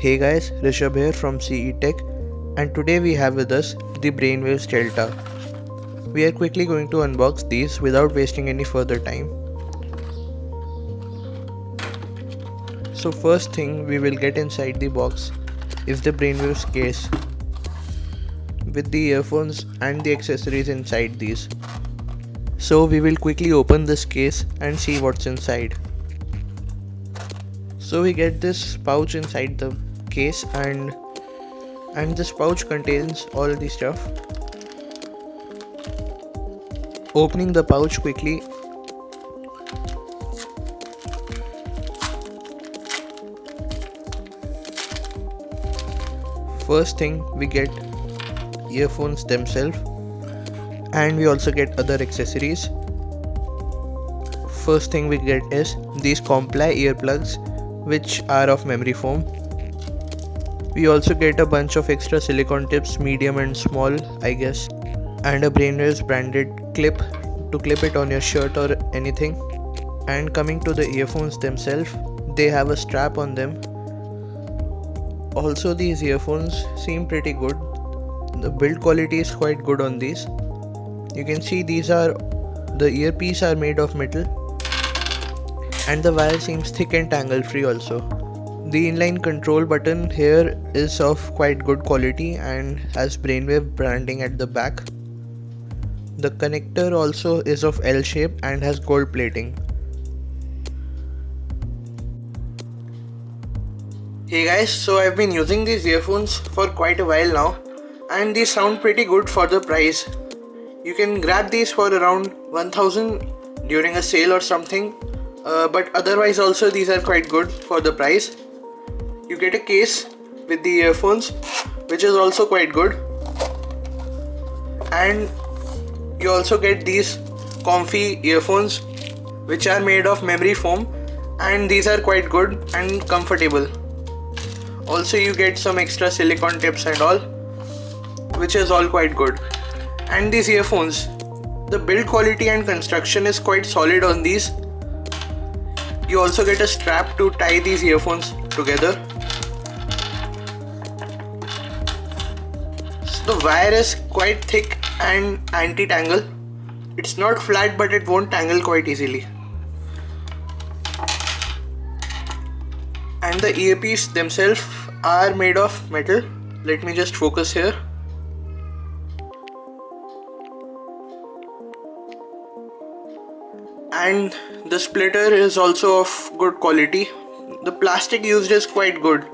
Hey guys, Rishabh here from CE Tech, and today we have with us the Brainwaves Delta. We are quickly going to unbox these without wasting any further time. So first thing we will get inside the box is the Brainwaves case with the earphones and the accessories inside these. So we will quickly open this case and see what's inside. So we get this pouch inside the case and this pouch contains all the stuff. Opening the pouch quickly, first thing we get earphones themselves, and we also get other accessories. First thing we get is these Comply earplugs, which are of memory foam. We also get a bunch of extra silicone tips, medium and small I guess, and a Brainwaves branded clip to clip it on your shirt or anything. And coming to the earphones themselves, they have a strap on them. Also, these earphones seem pretty good. The build quality is quite good on these. You can see the earpiece are made of metal, and the wire seems thick and tangle free also. The inline control button here is of quite good quality and has Brainwave branding at the back. The connector also is of L shape and has gold plating. Hey guys, so I've been using these earphones for quite a while now, and these sound pretty good for the price. You can grab these for around 1000 during a sale or something, but otherwise also these are quite good for the price. You get a case with the earphones, which is also quite good, and you also get these comfy earphones which are made of memory foam, and these are quite good and comfortable. Also you get some extra silicone tips and all, which is all quite good. And these earphones, the build quality and construction is quite solid on these. You also get a strap to tie these earphones together. So the wire is quite thick and anti-tangle. It's not flat, but it won't tangle quite easily. And the earpiece themselves are made of metal. Let me just focus here. And the splitter is also of good quality. The plastic used is quite good.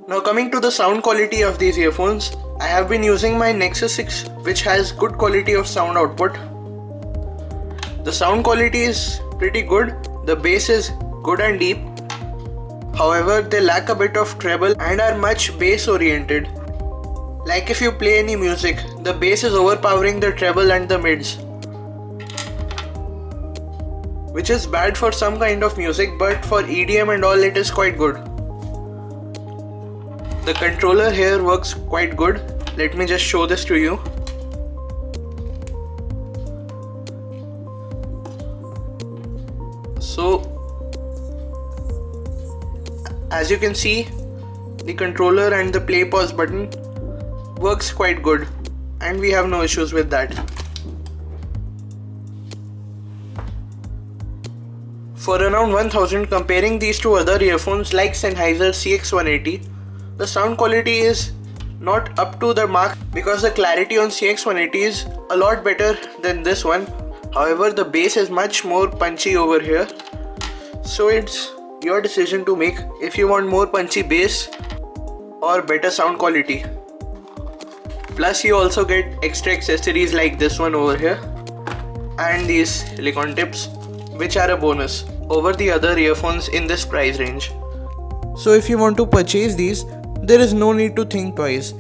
Now coming to the sound quality of these earphones, I have been using my Nexus 6, which has good quality of sound output. The sound quality is pretty good. The bass is good and deep. However, they lack a bit of treble and are much bass oriented. Like if you play any music, the bass is overpowering the treble and the mids, which is bad for some kind of music, but for EDM and all it is quite good. The controller here works quite good. Let me just show this to you. So as you can see, the controller and the play pause button works quite good, and we have no issues with that. For around 1000, comparing these to other earphones like Sennheiser CX180, the sound quality is not up to the mark because the clarity on CX180 is a lot better than this one. However, the bass is much more punchy over here, so it's your decision to make if you want more punchy bass or better sound quality. Plus you also get extra accessories like this one over here and these silicone tips, which are a bonus over the other earphones in this price range. So if you want to purchase these, there is no need to think twice.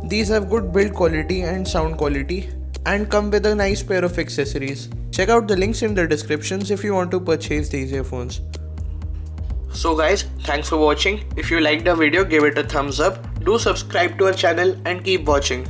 These have good build quality and sound quality and come with a nice pair of accessories. Check out the links in the descriptions if you want to purchase these earphones. So guys, thanks for watching. If you liked the video, give it a thumbs up. Do subscribe to our channel and keep watching.